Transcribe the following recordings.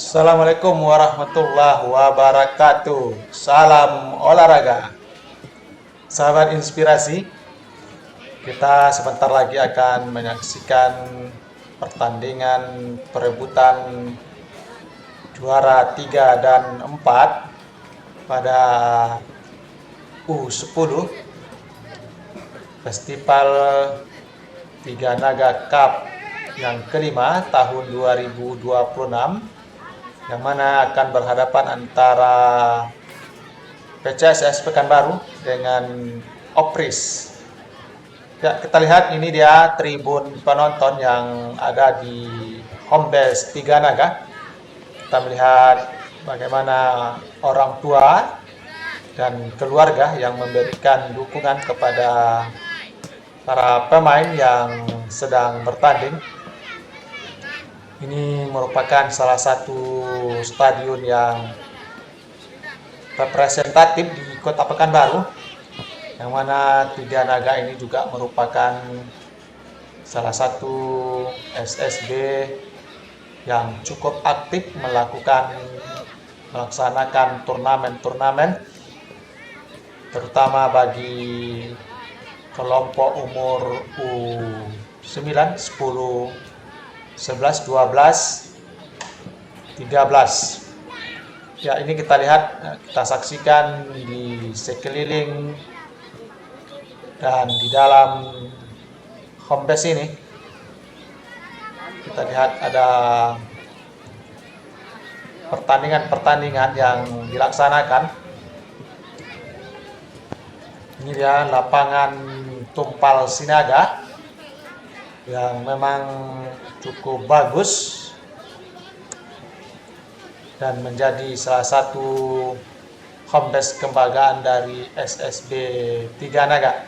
Assalamualaikum warahmatullahi wabarakatuh. Salam olahraga. Sahabat inspirasi, kita sebentar lagi akan menyaksikan pertandingan perebutan juara 3 dan 4 pada U10 Festival Tiga Naga Cup yang kelima tahun 2026, yang mana akan berhadapan antara PCSS Pekanbaru dengan Opris. Ya, kita lihat ini dia tribun penonton yang ada di home base Tiga Naga. Kita melihat bagaimana orang tua dan keluarga yang memberikan dukungan kepada para pemain yang sedang bertanding. Ini merupakan salah satu stadion yang representatif di Kota Pekanbaru, yang mana Tiga Naga ini juga merupakan salah satu SSB yang cukup aktif melaksanakan turnamen-turnamen, terutama bagi kelompok umur U9, 10, 11, 12, 13. Ya, ini kita lihat, kita saksikan di sekeliling dan di dalam home base ini. Kita lihat ada pertandingan-pertandingan yang dilaksanakan. Ini dia lapangan Tumpal Sinaga yang memang cukup bagus dan menjadi salah satu home base kebanggaan dari SSB Tiga Naga.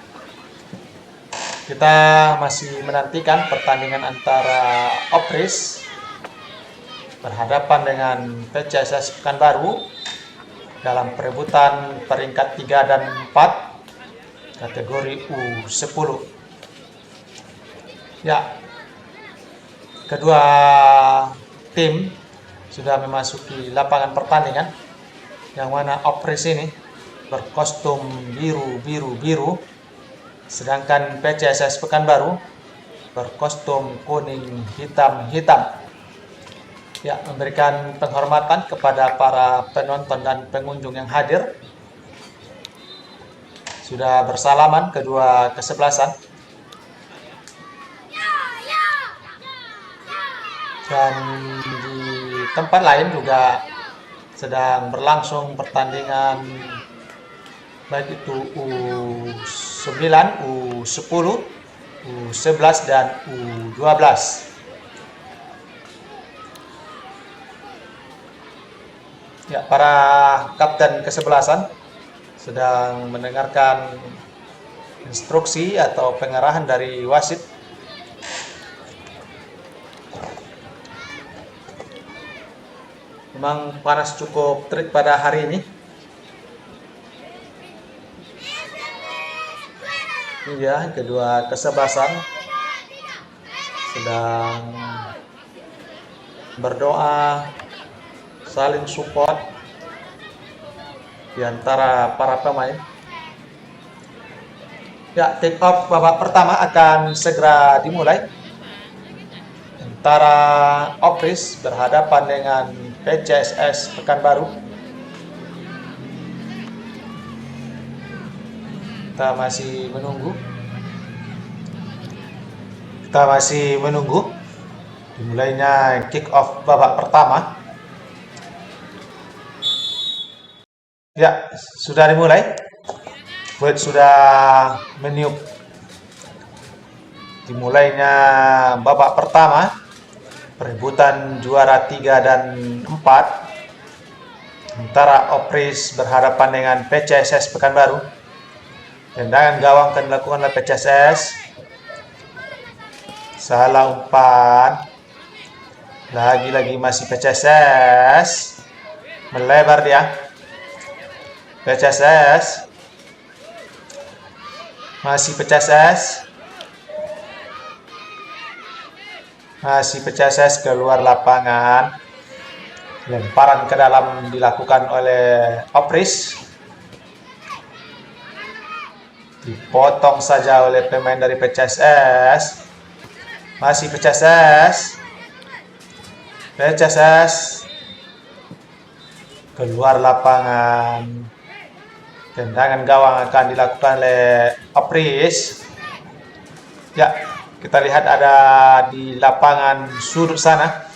Kita masih menantikan pertandingan antara Opris berhadapan dengan PCSS Pekanbaru dalam perebutan peringkat 3 dan 4 kategori U10. Ya, kedua tim sudah memasuki lapangan pertandingan, yang mana Opris ini berkostum biru, sedangkan PCSS Pekanbaru berkostum kuning hitam. Ya, memberikan penghormatan kepada para penonton dan pengunjung yang hadir. Sudah bersalaman kedua kesebelasan. Dan di tempat lain juga sedang berlangsung pertandingan, baik itu U9, U10, U11, dan U12. Ya, para kapten kesebelasan sedang mendengarkan instruksi atau pengarahan dari wasit. Memang panas cukup terik pada hari ini. Ini dia kedua kesebelasan sedang berdoa, saling support di antara para pemain. Ya, take off babak pertama akan segera dimulai antara Opris berhadapan dengan PCSS Pekanbaru. Kita masih menunggu dimulainya kick off babak pertama. Ya, sudah dimulai. Wasit sudah meniup dimulainya babak pertama perebutan juara 3 dan 4 antara Opris berhadapan dengan PCSS Pekanbaru. Tendangan gawang akan dilakukan oleh PCSS. Salah umpan. Lagi-lagi masih PCSS. Melebar dia. PCSS. Masih PCSS. Masih PCSS keluar lapangan. Lemparan ke dalam dilakukan oleh Opris. Dipotong saja oleh pemain dari PCSS. Masih PCSS. PCSS. Keluar lapangan. Tendangan gawang akan dilakukan oleh Opris. Ya, kita lihat ada di lapangan sudut sana.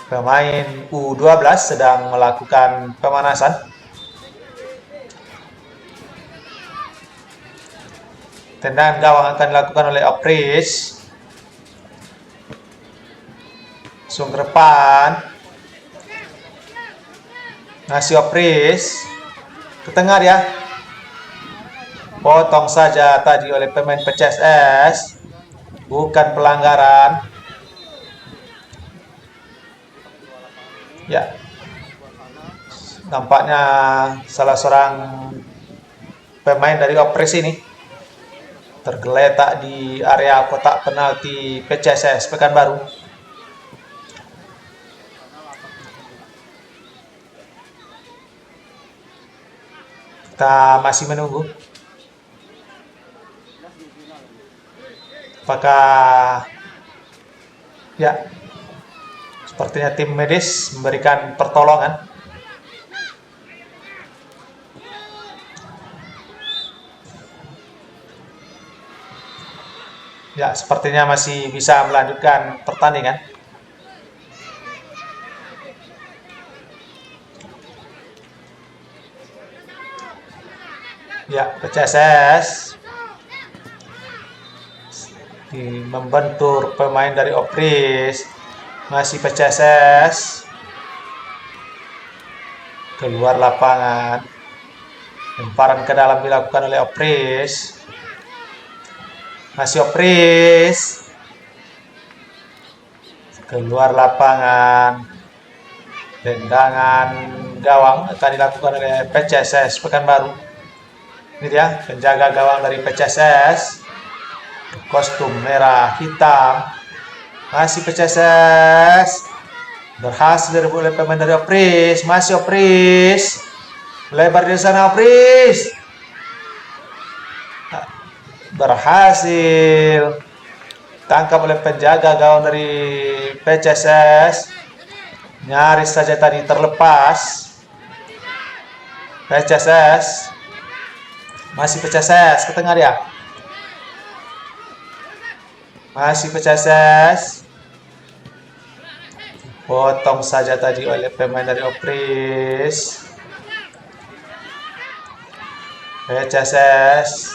Pemain U12 sedang melakukan pemanasan. Tendangan gawang akan dilakukan oleh Opris. Langsung ke depan. Ngasih Opris. Ke tengah dia. Potong saja tadi oleh pemain PCSS. Bukan pelanggaran. Ya. Nampaknya salah seorang pemain dari Opris ini tergeletak di area kotak penalti PCSS Pekanbaru. Kita masih menunggu. Apakah ya, sepertinya tim medis memberikan pertolongan. Ya, sepertinya masih bisa melanjutkan pertandingan. Ya, PCSS membentur pemain dari Opris. Masih PCSS. Keluar lapangan. Lemparan ke dalam dilakukan oleh Opris. Masih Opris. Keluar lapangan. Tendangan gawang akan dilakukan oleh PCSS Pekanbaru. Ini dia penjaga gawang dari PCSS. Kostum merah hitam. Masih PCSS. Berhasil direbut oleh pemain dari Opris. Masih Opris. Lebar di sana Opris. Berhasil tangkap oleh penjaga gawang dari PCSS. Nyaris saja tadi terlepas. PCSS. Masih PCSS ke tengah dia. Masih PCSS. Potong saja tadi oleh pemain dari Opris. PCSS.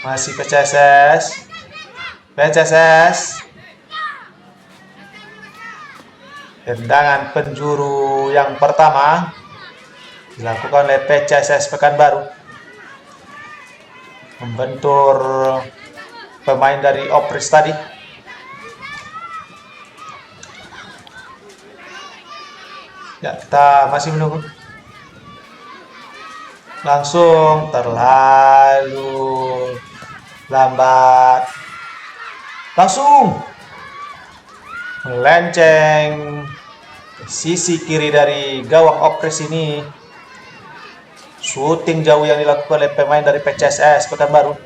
Masih PCSS. PCSS. Tendangan penjuru yang pertama dilakukan oleh PCSS Pekanbaru. Membentur pemain dari Opris tadi. Ya, kita masih menunggu. Langsung terlalu lambat. Langsung melenceng sisi kiri dari gawang Opris ini. Shooting jauh yang dilakukan oleh pemain dari PCSS Pekanbaru.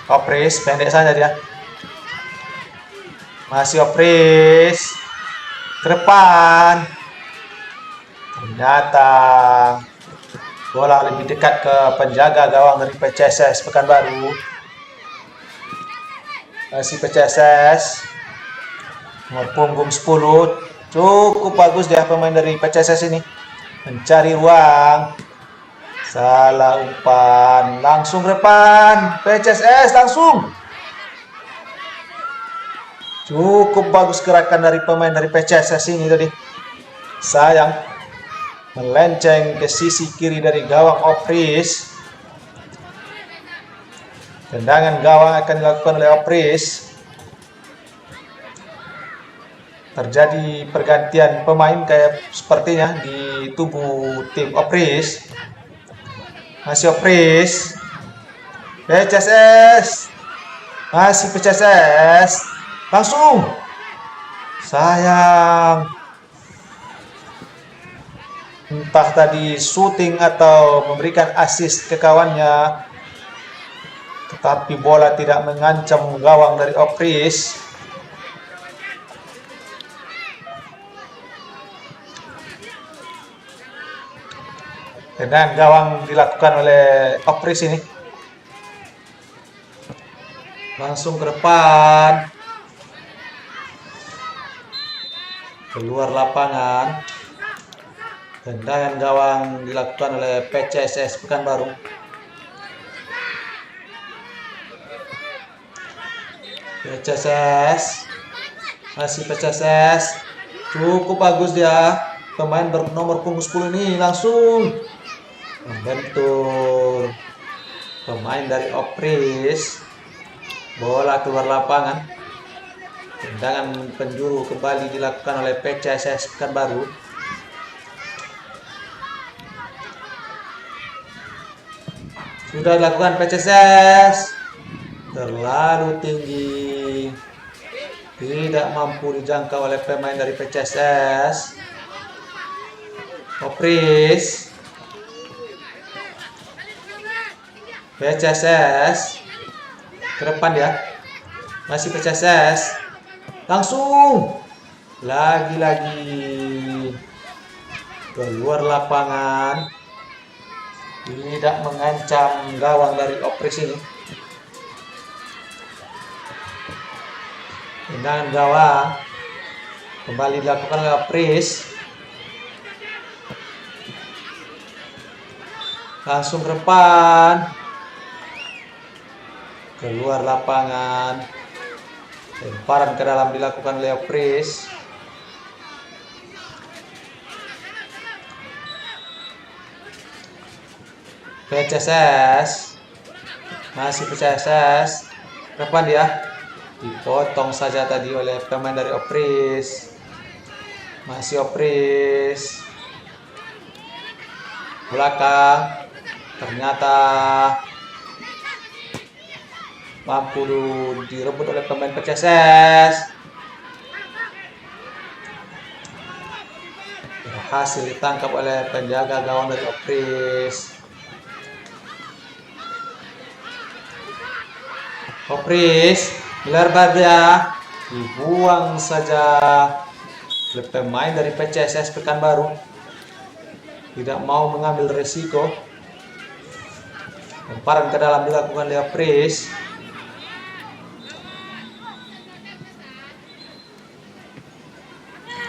Opris pendek saja dia. Masih Opris ke depan. Ternyata bola lebih dekat ke penjaga gawang dari PCSS Pekanbaru. Masih PCSS. Nomor punggung 10. Cukup bagus dia pemain dari PCSS ini. Mencari ruang. Salah umpan. Langsung ke depan. PCSS langsung. Cukup bagus gerakan dari pemain dari PCSS ini tadi. Sayang. Melenceng ke sisi kiri dari gawang Opris. Tendangan gawang akan dilakukan oleh Opris. Terjadi pergantian pemain kayak sepertinya di tubuh tim Opris. Masih Opris. PCSS. Masih PCSS. Langsung. Sayang. Entah tadi shooting atau memberikan assist ke kawannya, tetapi bola tidak mengancam gawang dari Opris. Dan gawang dilakukan oleh Opris ini. Langsung ke depan. Keluar lapangan. Tendangan gawang dilakukan oleh PCSS Pekanbaru. PCSS. Masih PCSS. Cukup bagus dia. Pemain bernomor punggung 10 ini langsung membentur pemain dari Opris. Bola keluar lapangan. Tendangan penjuru kembali dilakukan oleh PCSS Pekanbaru. Sudah dilakukan PCSS. Terlalu tinggi. Tidak mampu dijangkau oleh pemain dari PCSS. Opris. PCSS. Ke depan ya. Masih PCSS. Langsung. Lagi-lagi. Keluar lapangan. Tidak mengancam gawang dari Opris ini. Tendangan gawang. Kembali dilakukan oleh Opris. Langsung ke depan. Keluar lapangan. Lemparan ke dalam dilakukan oleh Opris. PCSS. Masih PCSS. Ke depan dia. Dipotong saja tadi oleh pemain dari Opris. Masih Opris. Belakang. Ternyata mampu direbut oleh pemain PCSS. Berhasil ditangkap oleh penjaga gawang dari Opris. Opris melebar dia, dibuang saja oleh pemain dari PCSS Pekanbaru. Tidak mau mengambil resiko. Lemparan ke dalam dilakukan oleh Opris.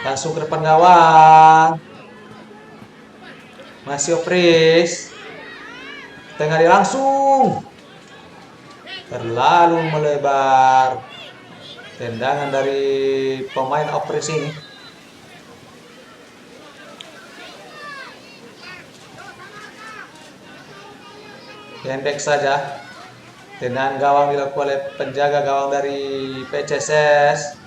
Langsung ke depan gawang. Masih Opris. Tengah dia langsung. Terlalu melebar. Tendangan dari pemain Opris ini. Pendek saja. Tendangan gawang dilakukan oleh penjaga gawang dari PCSS.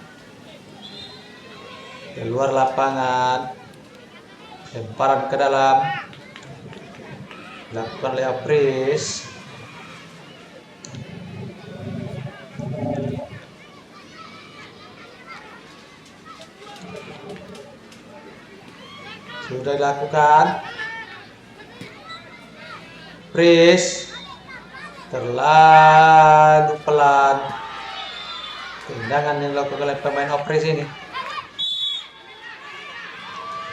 Keluar lapangan. Lemparan ke dalam. Dilakukan oleh Opris. Sudah dilakukan. Opris. Terlalu pelan. Tendangan yang dilakukan oleh pemain Opris ini.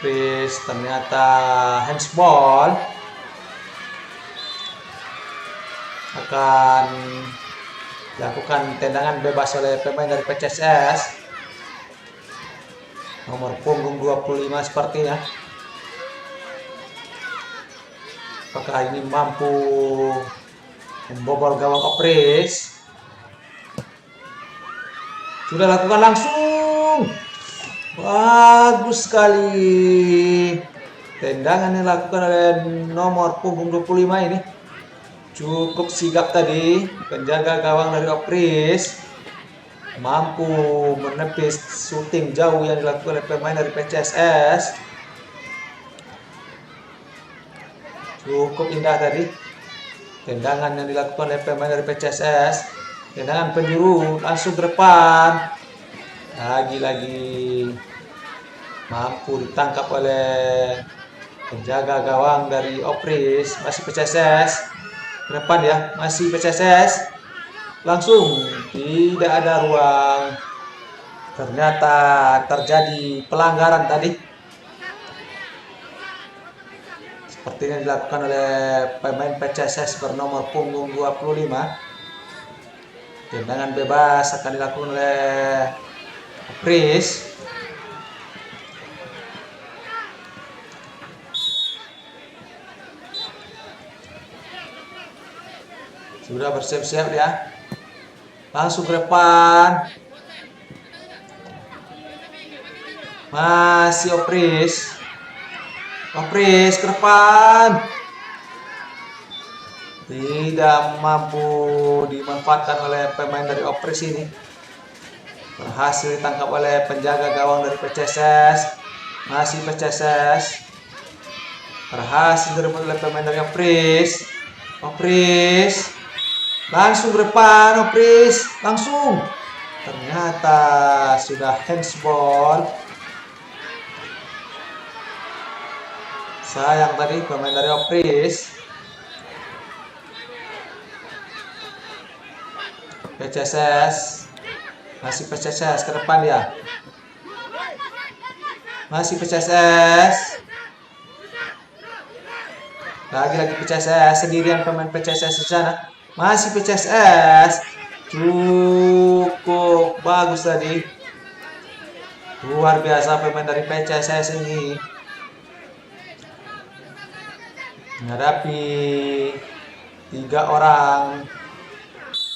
Opris ternyata handsball. Akan dilakukan tendangan bebas oleh pemain dari PCSS. Nomor punggung 25 sepertinya. Apakah ini mampu membobol gawang Opris? Sudah lakukan langsung. Bagus sekali. Tendangan yang dilakukan oleh nomor punggung 25 ini. Cukup sigap tadi. Penjaga gawang dari Opris. Mampu menepis shooting jauh yang dilakukan oleh pemain dari PCSS. Cukup indah tadi. Tendangan yang dilakukan oleh pemain dari PCSS. Tendangan penjuru langsung ke depan. Lagi-lagi mampu ditangkap oleh penjaga gawang dari Opris. Masih PCSS ke depan ya, masih PCSS. Langsung tidak ada ruang. Ternyata terjadi pelanggaran tadi. Seperti yang dilakukan oleh pemain PCSS bernomor punggung 25. Tendangan bebas akan dilakukan oleh Pris. Sudah bersiap-siap dia. Langsung ke depan. Masih Opris. Opris ke depan. Tidak mampu dimanfaatkan oleh pemain dari Opris ini. Berhasil ditangkap oleh penjaga gawang dari PCSS. Masih PCSS. Berhasil direbut oleh pemain dari Opris. Opris. Langsung ke depan Opris. Langsung. Ternyata sudah handsball. Sayang tadi pemain dari Opris. PCSS. Masih PCSS ke depan dia. Masih PCSS. Lagi-lagi PCSS. Sendirian pemain PCSS di sana. Masih PCSS. Cukup bagus tadi. Luar biasa pemain dari PCSS ini. Menghadapi 3 orang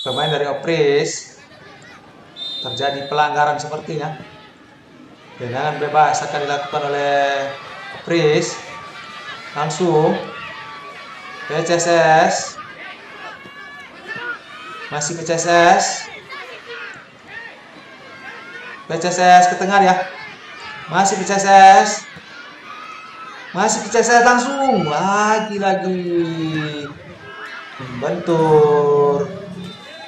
pemain dari Opris. Terjadi pelanggaran sepertinya. Tendangan bebas akan dilakukan oleh Opris. Langsung PCSS. Masih PCSS. PCSS ke tengah ya. Masih PCSS. Masih PCSS langsung. Lagi-lagi membentur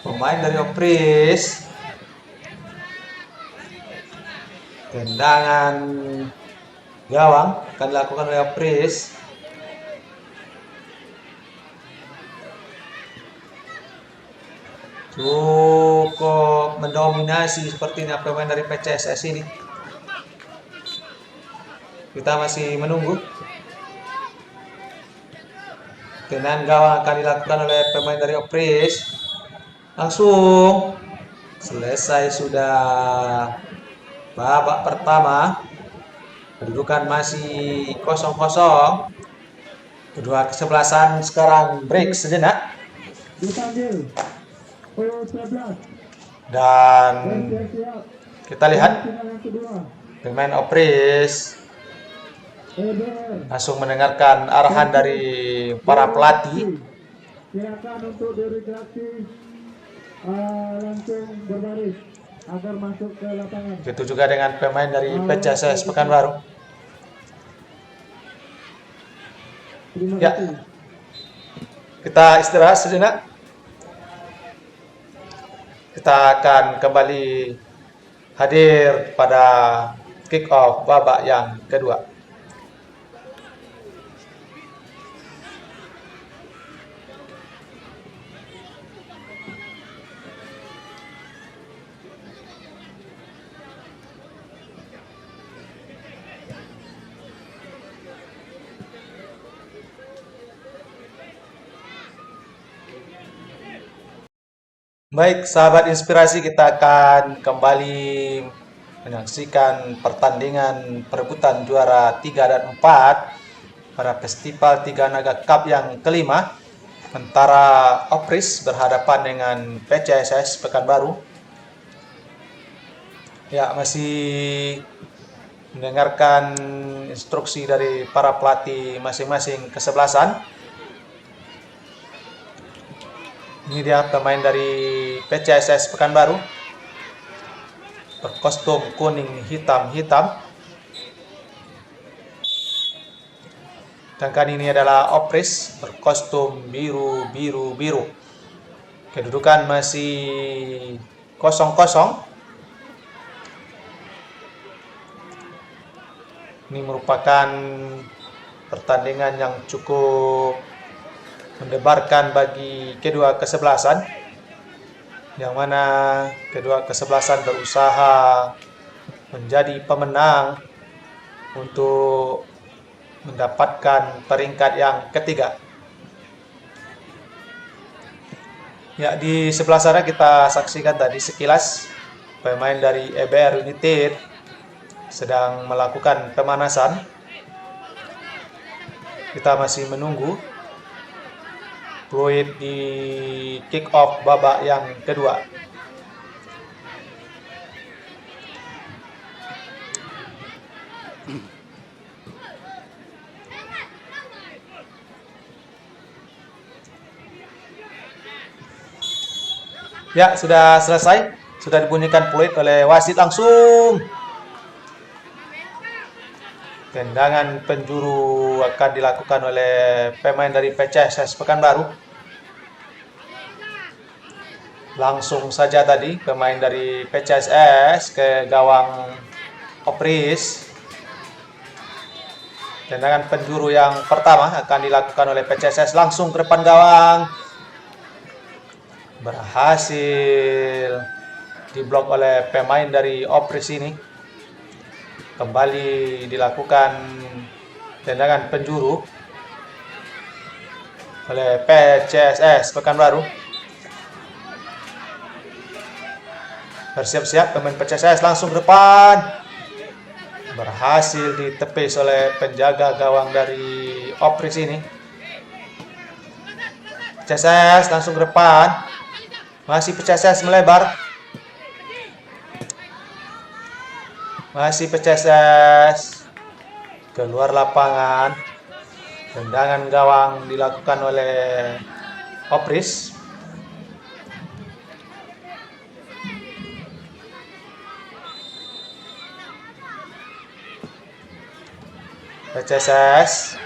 pemain dari Opris. Tendangan gawang akan dilakukan oleh Opris. Cukup mendominasi sepertinya pemain dari PCSS ini. Kita masih menunggu. Tendangan gawang akan dilakukan oleh pemain dari Opris. Langsung selesai sudah babak pertama. Kedudukan masih 0-0. Kedua kesebelasan sekarang break sejenak. Dan kita lihat pemain Opris langsung mendengarkan arahan dari para pelatih. Silakan untuk diredaksi langsung berbaris agar masuk ke lapangan. Begitu juga dengan pemain dari PCSS Pekanbaru. Ya, kita istirahat sejenak. Kita akan kembali hadir pada kick off babak yang kedua. Baik, sahabat inspirasi, kita akan kembali menyaksikan pertandingan perebutan juara 3 dan 4 pada Festival Tiga Naga Cup yang kelima antara Opris berhadapan dengan PCSS Pekanbaru. Ya, masih mendengarkan instruksi dari para pelatih masing-masing kesebelasan. Ini dia pemain dari PCSS Pekanbaru berkostum kuning hitam-hitam. Sedangkan ini adalah Opris berkostum biru-biru-biru. Kedudukan masih 0-0. Ini merupakan pertandingan yang cukup mendebarkan bagi kedua kesebelasan, yang mana kedua kesebelasan berusaha menjadi pemenang untuk mendapatkan peringkat yang ketiga. Ya, di sebelah sana kita saksikan tadi sekilas pemain dari EBR United sedang melakukan pemanasan. Kita masih menunggu fluid di kick off babak yang kedua. Ya, sudah selesai. Sudah dibunyikan fluid oleh wasit langsung. Tendangan penjuru akan dilakukan oleh pemain dari PCSS Pekanbaru. Langsung saja tadi pemain dari PCSS ke gawang Opris. Tendangan penjuru yang pertama akan dilakukan oleh PCSS langsung ke depan gawang. Berhasil diblok oleh pemain dari Opris ini. Kembali dilakukan tendangan penjuru oleh PCSS Pekanbaru. Bersiap-siap pemain PCSS langsung ke depan. Berhasil ditepis oleh penjaga gawang dari Opris ini. PCSS langsung ke depan. Masih PCSS melebar. Masih PCSS keluar lapangan. Tendangan gawang dilakukan oleh Opris. PCSS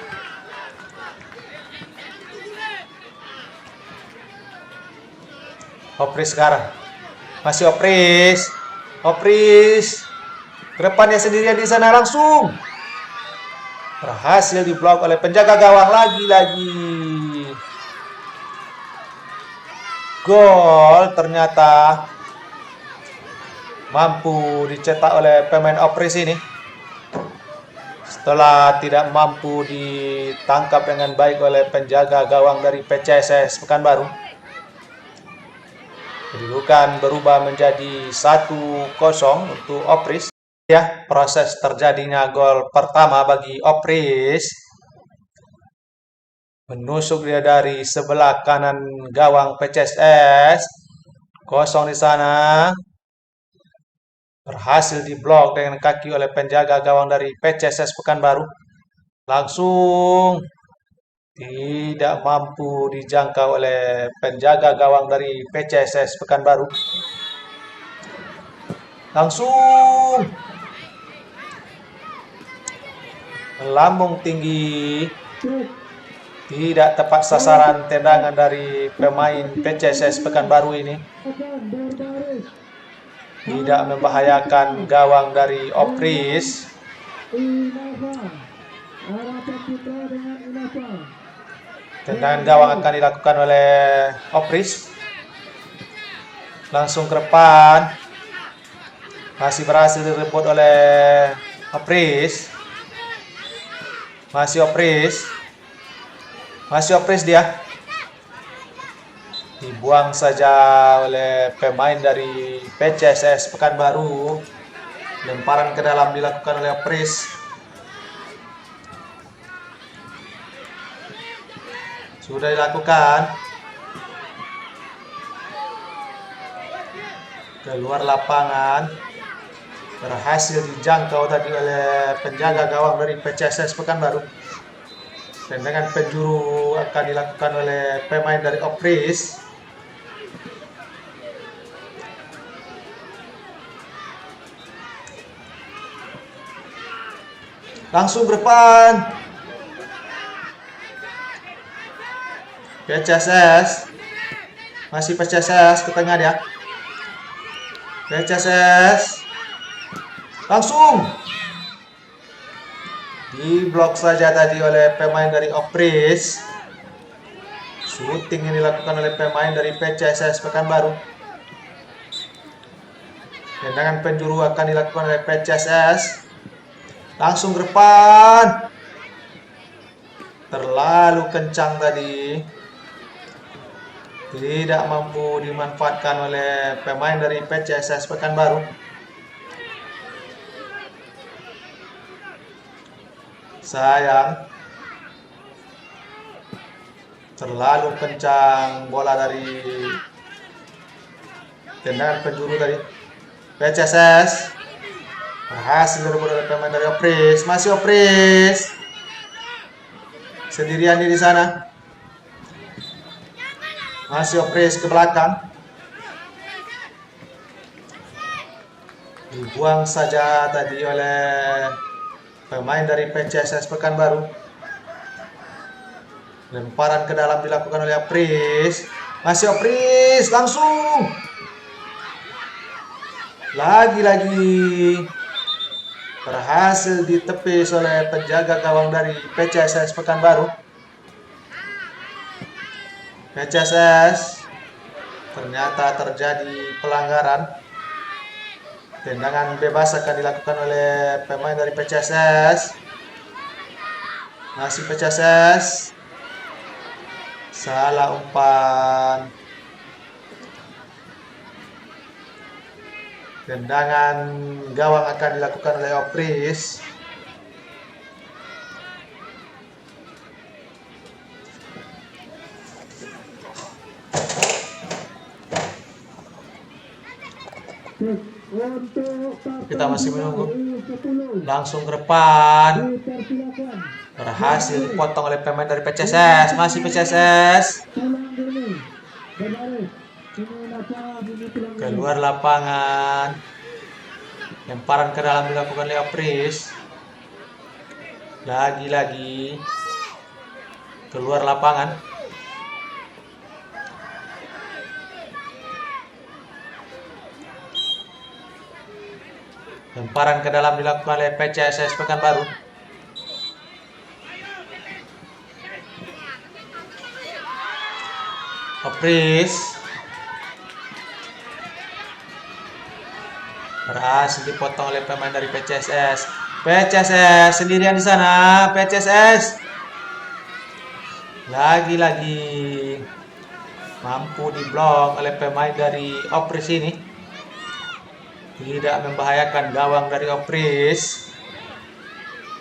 Opris sekarang. Masih Opris. Opris ke depannya sendirian di sana langsung. Berhasil diblok oleh penjaga gawang lagi-lagi. Gol ternyata mampu dicetak oleh pemain Opris ini. Setelah tidak mampu ditangkap dengan baik oleh penjaga gawang dari PCSS Pekanbaru. Kedudukan berubah menjadi 1-0 untuk Opris. Ya, proses terjadinya gol pertama bagi Opris. Menusuk dia dari sebelah kanan gawang PCSS. Kosong di sana. Berhasil diblok dengan kaki oleh penjaga gawang dari PCSS Pekanbaru. Langsung tidak mampu dijangkau oleh penjaga gawang dari PCSS Pekanbaru. Langsung melambung tinggi. Tidak tepat sasaran tendangan dari pemain PCSS Pekanbaru ini. Tidak membahayakan gawang dari Opris. Tendangan gawang akan dilakukan oleh Opris. Langsung ke depan. Masih berhasil direbut oleh Opris. Masih Opris. Masih Opris dia. Dibuang saja oleh pemain dari PCSS Pekanbaru. Lemparan ke dalam dilakukan oleh Opris. Sudah dilakukan. Keluar lapangan. Berhasil dijangkau tadi oleh penjaga gawang dari PCSS Pekanbaru. Tendangan penjuru akan dilakukan oleh pemain dari Opris. Langsung ke depan. PCSS Masih PCSS ke tengah dia. PCSS. Langsung. Diblok saja tadi oleh pemain dari Opris. Shooting yang dilakukan oleh pemain dari PCSS Pekanbaru. Tendangan penjuru akan dilakukan oleh PCSS. Langsung ke depan. Terlalu kencang tadi. Tidak mampu dimanfaatkan oleh pemain dari PCSS Pekanbaru. Sayang. Terlalu kencang bola dari tendangan penjuru tadi. PCSS berhasil direbut oleh pemain dari Opris. Masih Opris. Sendirian di sana. Masih Opris ke belakang. Dibuang saja tadi oleh pemain dari PCSS Pekanbaru. Lemparan ke dalam dilakukan oleh Opris. Masih Opris. Langsung. Lagi-lagi berhasil ditepis oleh penjaga gawang dari PCSS Pekanbaru. PCSS ternyata terjadi pelanggaran. Tendangan bebas akan dilakukan oleh pemain dari PCSS. Masih PCSS. Salah umpan. Tendangan gawang akan dilakukan oleh Opris. Kita masih menunggu. Langsung ke depan. Berhasil dipotong oleh pemain dari PCSS. Masih PCSS. Keluar lapangan. Lemparan ke dalam dilakukan oleh Opris. Lagi-lagi keluar lapangan. Lemparan ke dalam dilakukan oleh PCSS Pekanbaru. Opris berhasil dipotong oleh pemain dari PCSS. PCSS sendirian di sana. PCSS lagi-lagi mampu diblok oleh pemain dari Opris ini. Tidak membahayakan gawang dari Opris.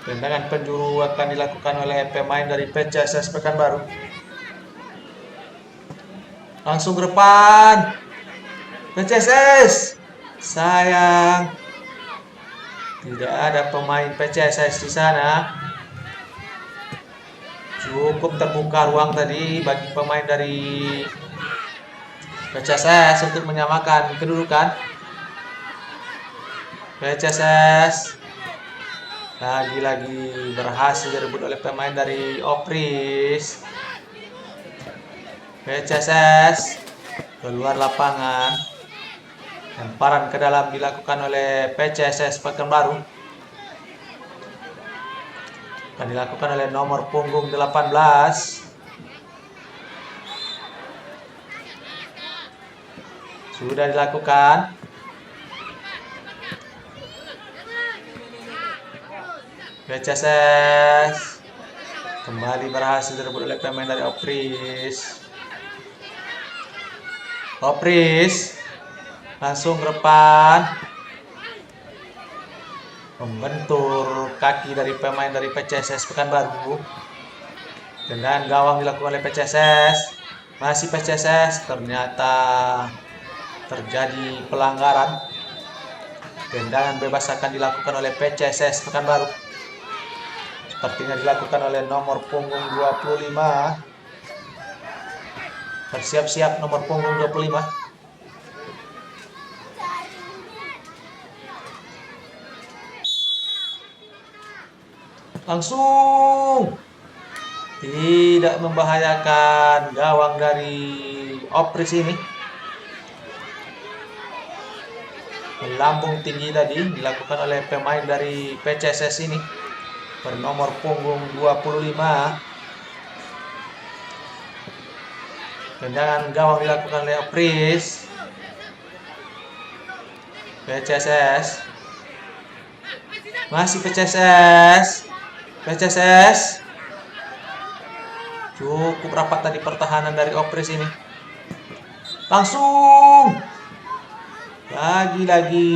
Tendangan penjuru akan dilakukan oleh pemain dari PCSS Pekanbaru. Langsung ke depan. PCSS. Sayang. Tidak ada pemain PCSS di sana. Cukup terbuka ruang tadi bagi pemain dari PCSS untuk menyamakan kedudukan. PCSS lagi-lagi berhasil direbut oleh pemain dari Opris. PCSS keluar lapangan. Lemparan ke dalam dilakukan oleh PCSS Pekanbaru. Akan dilakukan oleh nomor punggung 18. Sudah dilakukan. PCSS kembali berhasil direbut oleh pemain dari Opris. Opris langsung ke depan. Membentur kaki dari pemain dari PCSS Pekanbaru. Tendangan gawang dilakukan oleh PCSS. Masih PCSS. Ternyata terjadi pelanggaran. Tendangan bebas akan dilakukan oleh PCSS Pekanbaru. Sepertinya dilakukan oleh nomor punggung 25. Bersiap-siap nomor punggung 25. Langsung. Tidak membahayakan gawang dari Opris ini. Melambung tinggi tadi dilakukan oleh pemain dari PCSS ini bernomor punggung 25. Tendangan gawang dilakukan oleh Opris. PCSS. Masih PCSS. PCSS. Cukup rapat tadi pertahanan dari Opris ini. Langsung. Lagi-lagi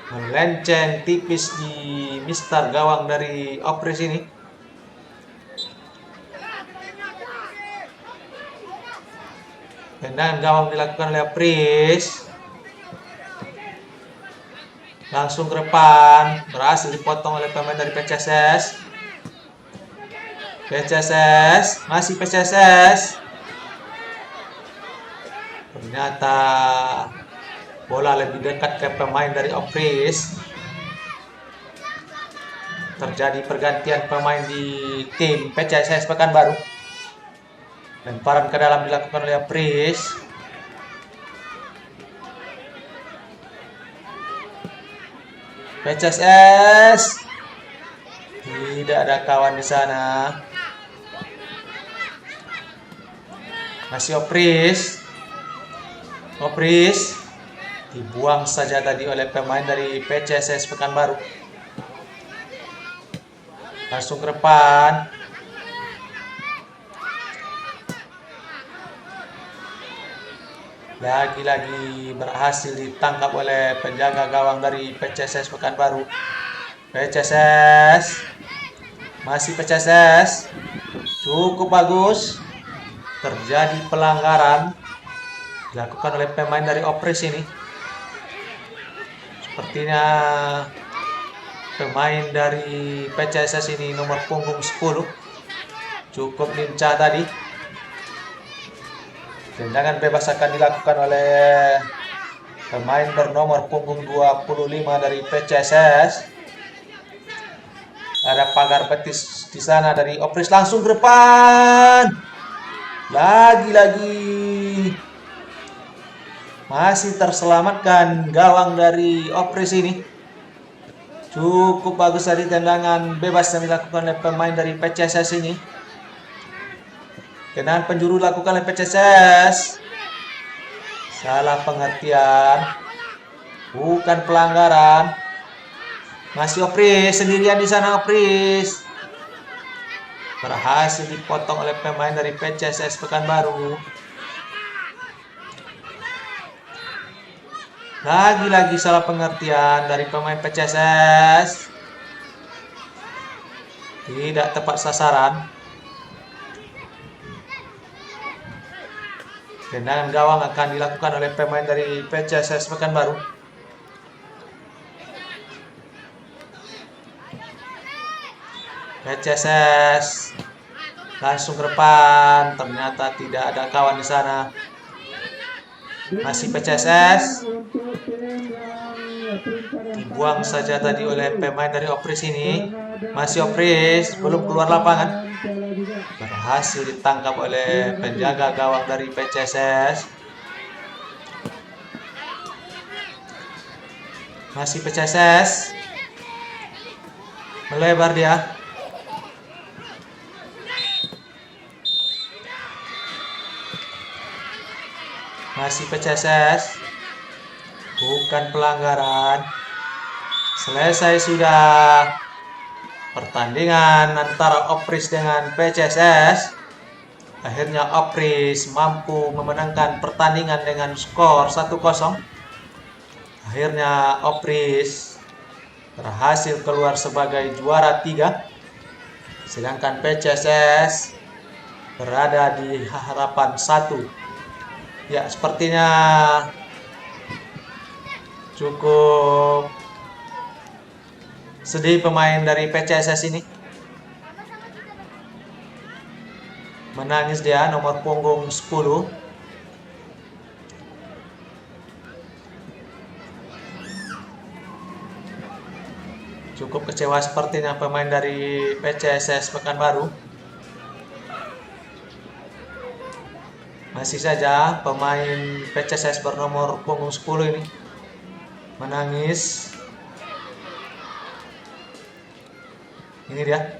melenceng tipis di mistar gawang dari Opris ini. Tendangan gawang dilakukan oleh Opris. Langsung ke depan, berhasil dipotong oleh pemain dari PCSS. PCSS, masih PCSS. Ternyata bola lebih dekat ke pemain dari Opris. Terjadi pergantian pemain di tim PCSS Pekanbaru. Lemparan ke dalam dilakukan oleh Opris. PCSS. Tidak ada kawan di sana. Masih Opris. Opris dibuang saja tadi oleh pemain dari PCSS Pekanbaru. Langsung ke depan. Lagi-lagi berhasil ditangkap oleh penjaga gawang dari PCSS Pekanbaru. PCSS. Masih PCSS. Cukup bagus. Terjadi pelanggaran dilakukan oleh pemain dari Opris ini. Sepertinya pemain dari PCSS ini nomor punggung 10 cukup lincah tadi. Tendangan bebas akan dilakukan oleh pemain bernomor punggung 25 dari PCSS. Ada pagar betis di sana dari Opris, langsung ke depan. Lagi-lagi masih terselamatkan gawang dari Opris ini. Cukup bagus tadi tendangan bebas yang dilakukan oleh pemain dari PCSS ini. Tendangan penjuru dilakukan oleh PCSS. Salah pengertian. Bukan pelanggaran. Masih Opris sendirian di sana. Opris berhasil dipotong oleh pemain dari PCSS Pekanbaru. Lagi-lagi salah pengertian dari pemain PCSS. Tidak tepat sasaran. Tendangan gawang akan dilakukan oleh pemain dari PCSS Pekanbaru. PCSS langsung ke depan, ternyata tidak ada kawan di sana. Masih PCSS. Dibuang saja tadi oleh pemain dari Opris ini. Masih Opris, belum keluar lapangan. Berhasil ditangkap oleh penjaga gawang dari PCSS. Masih PCSS. Melebar dia. Masih PCSS. Bukan pelanggaran. Selesai sudah pertandingan antara Opris dengan PCSS. Akhirnya Opris mampu memenangkan pertandingan dengan skor 1-0. Akhirnya Opris berhasil keluar sebagai juara 3. Sedangkan PCSS berada di harapan 1. Ya, sepertinya cukup sedih pemain dari PCSS ini. Menangis dia, nomor punggung 10. Cukup kecewa sepertinya pemain dari PCSS Pekanbaru. Masih saja pemain PCSS bernomor punggung 10 ini menangis. Ini dia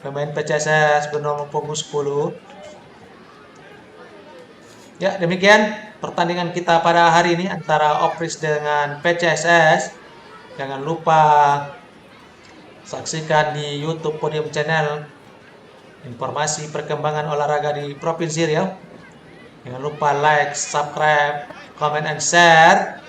pemain PCSS bernomor punggung 10. Ya, demikian pertandingan kita pada hari ini antara Opris dengan PCSS. Jangan lupa saksikan di YouTube Podium Channel informasi perkembangan olahraga di Provinsi Riau. Jangan lupa like, subscribe, comment, and share.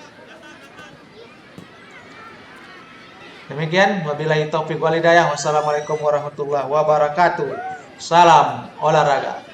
Demikian, wabillahi taufiq wal hidayah. Wassalamualaikum warahmatullahi wabarakatuh. Salam olahraga.